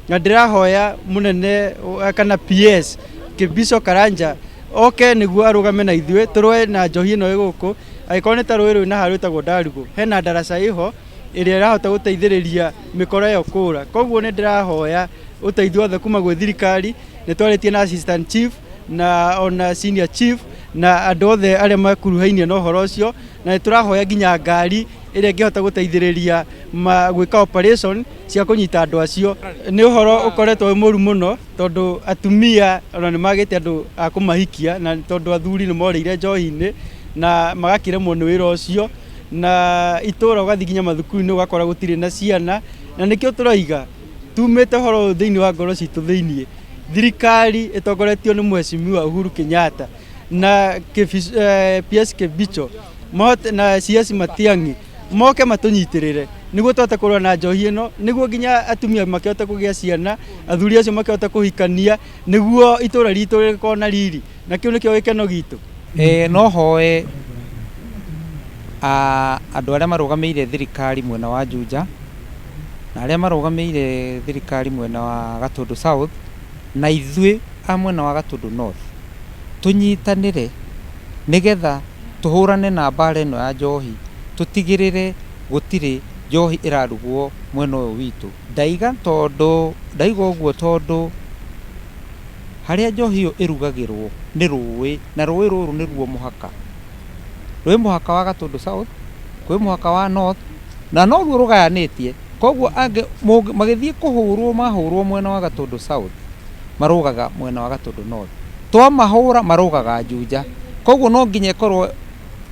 na ndirahoya munene kana PS Kibiso Karanja oke niguo arugame na ithuĩ turwe na njohi ĩno ĩgũkũ agĩkorwo nĩ ta rũĩ rwĩ na harũ ĩtagwo Ndarugu hena ndaraca iho ĩrĩa ĩrahota gũteithĩrĩria mĩkora ĩyo kũra. Koguo nĩ ndĩrahoya ũteithio wothe kuma gwĩ thirikari, nĩ twarĩtie na assistant chief na ona senior chief na andũ othe arĩa makuruhainie na ũhoro ũcio, na nĩ tũrahoya nginya ngari ĩrĩa ĩngĩhota gũteithĩrĩria gwĩka operation cia kũnyita andũ acio. Nĩ ũhoro ũkoretwo wĩ mũru mũno tondũ atumia ona nĩ magĩte andũ a kũmahikia na tondũ athuri nĩ morĩire njohi-inĩ na magakĩremwo nĩ wĩra ũcio, na itũra ũgathiĩ nginya mathukuru-inĩ ũgakora gũtirĩ na ciana, na nĩkĩo tũroiga tumĩte ũhoro thĩinĩ wa ngoro citũ thĩinĩ thirikari ĩtongoretio nĩ Mheshimiwa Uhuru Kenyatta na PS Kibicho na CS Matiang'i moke matũnyitĩrĩre nĩguo tũhote kũrũa na njohi ĩno, nĩguo nginya atumia makĩhote kũgĩa ciana, athuri acio makĩhote kũhikania, nĩguo itũra ritũ rĩkorwo na riri, na kĩu nĩkĩo gĩkeno gitũ. No hoe andũ arĩa marũgamĩire thirikari mwena wa Juja na arĩa marũgamĩire thirikari mwena wa Gatũndũ South na ithuĩ a mwena wa Gatũndũ North tũnyitanĩre nĩgetha tũhũrane na mbara ĩno ya njohi, tũtigĩrĩre gũtirĩ njohi ĩrarugwo mwena ũyũ witũ. Ndaiga ũguo tondũ harĩa njohi ĩyo ĩrugagĩrwo nĩ rũĩ, na rũĩ rũrũ nĩruo mũhaka. Rũĩ mũhaka wa Gatũndũ South, kwĩ mũhaka wa North, na noruo rũgayanĩtie. Koguo magĩthiĩ mahũrwo mwena wa Gatũndũ South marũgaga mwena wa Gatũndũ North, twamahũra marũgaga Juja. Koguo no nginya ĩkorwo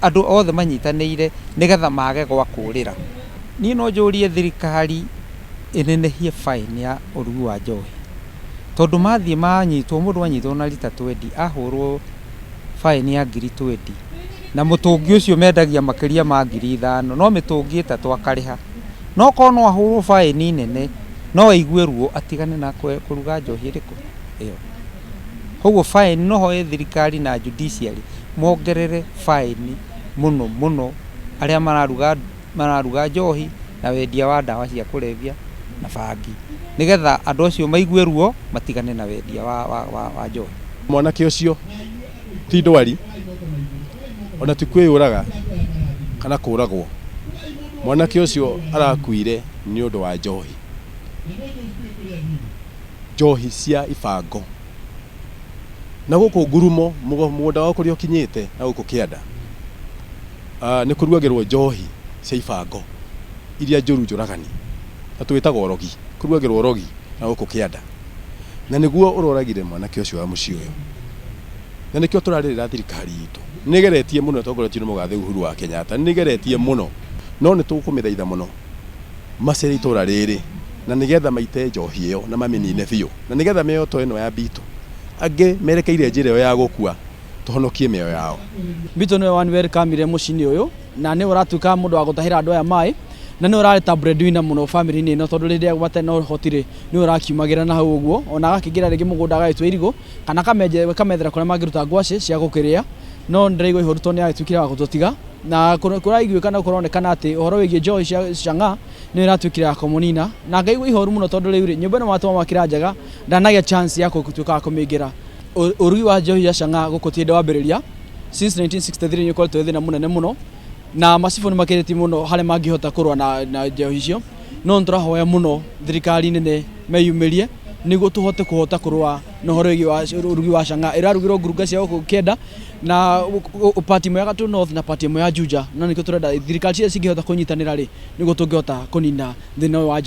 andũ othe manyitanĩire nĩgetha mage gwa kũrĩra. Niĩ no njũrie thirikari ĩnenehie fine ya ũrugi wa njohi, tondũ mathiĩ manyitwo, mũndũ anyitwo na rita 20 ahũrwo fine ya ngiri 20, na mũtũngi ũcio mendagia makĩria ma 5,000, no mĩtũngi 3 akarĩha. No korwo no ahũrwo fine nene no aigue ruo atigane na kũruga njohi ĩrĩkũ ĩyo. Koguo fine no hoye thirikari na judiciary mongerere fine mũno arĩa mararuga njohi na wendia wa ndawa cia kũrebia na bangi, nĩgetha andũ acio maigue ruo matigane na wendia wa njohi. Mwanake ũcio ti ndwari, ona ti kwĩyũraga kana kũragwo. Mwanake ũcio arakuire nĩ ũndũ wa njohi cia ibango. Na gũkũ Ngurumo mũgũnda wa kũrĩa ũkinyĩte na gũkũ Kĩanda nĩ kũrugagĩrwo njohi cia ibango iria njũragani, na twĩtaga ũrogi, kũrugagĩrwo ũrogi na gũkũ Kĩanda, na nĩguo ũroragire mwanake ũcio wa mũciĩ ũyũ. Na nĩkĩo tũrarĩrĩra thirikari itũ, nĩgeretie mũno tongoretio nĩ mũgathe Uhuru wa Kenyatta, nĩgeretie mũno, no nĩ tũkũmĩthaitha mũno macere itũra rĩrĩ, na nĩgetha maite njohi ĩyo na mamĩnine biũ, na nĩgetha mĩoto ĩno ya Mbito angĩ merekeire njĩra ĩyo ya gũkua tũhonokie mĩoyo yao. Mbito nĩwe welcome-ire mũciĩ ũyũ, na nĩ ũratuĩka mũndũ wa gũtahĩra andũ aya maĩ, na nĩ ũrareta breadwinner mũno family-inĩ ĩno, tondũ rĩrĩa gwatarĩ na ũhotire nĩ ũrakiumagĩra na hau ũguo, ona agakĩingĩra rĩngĩ mũgũnda agagĩtua irigũ kana kamethera kũrĩa mangĩruta ngwacĩ cia gũkĩrĩa, no ndĩraigua ihoru tondũ nĩ agĩtuĩkire wa gũtũtiga. Na kũraiguĩkana kũronekana atĩ ũhoro wĩgiĩ njohi cia Chang'a nĩ ĩratuĩkire ya kũmũnina, na ngaigua ihoru mũno tondũ rĩu nyũmba ĩno matũma makĩra njaga ndanagĩa chance ya gũtuĩka wa kũmĩingĩra. Ũrugi wa njohi cia Chang'a gũkũ ti hĩndĩ wambĩrĩria, since 1963 nĩ ũkoretwo thĩna mũnene mũno, na macibũ nĩ makĩrĩtie mũno harĩa mangĩhota kũrũa na njohi icio, no nĩtũrahoya mũno thirikari nene meyumĩrie nĩguo tũhote kũrũa na ũhoro wĩgiĩ ũrugi wa Chang'a ĩrarugĩrwo ngurunga cia gũkũ Kĩanda na part ĩmwe ya Gatũndũ North na part ĩmwe ya Juja, na nĩkĩo tũrenda thirikari ciothe cingĩhota kũnyitanĩra nĩguo tũngĩhota kũnina thĩna ũyũ wa njohi.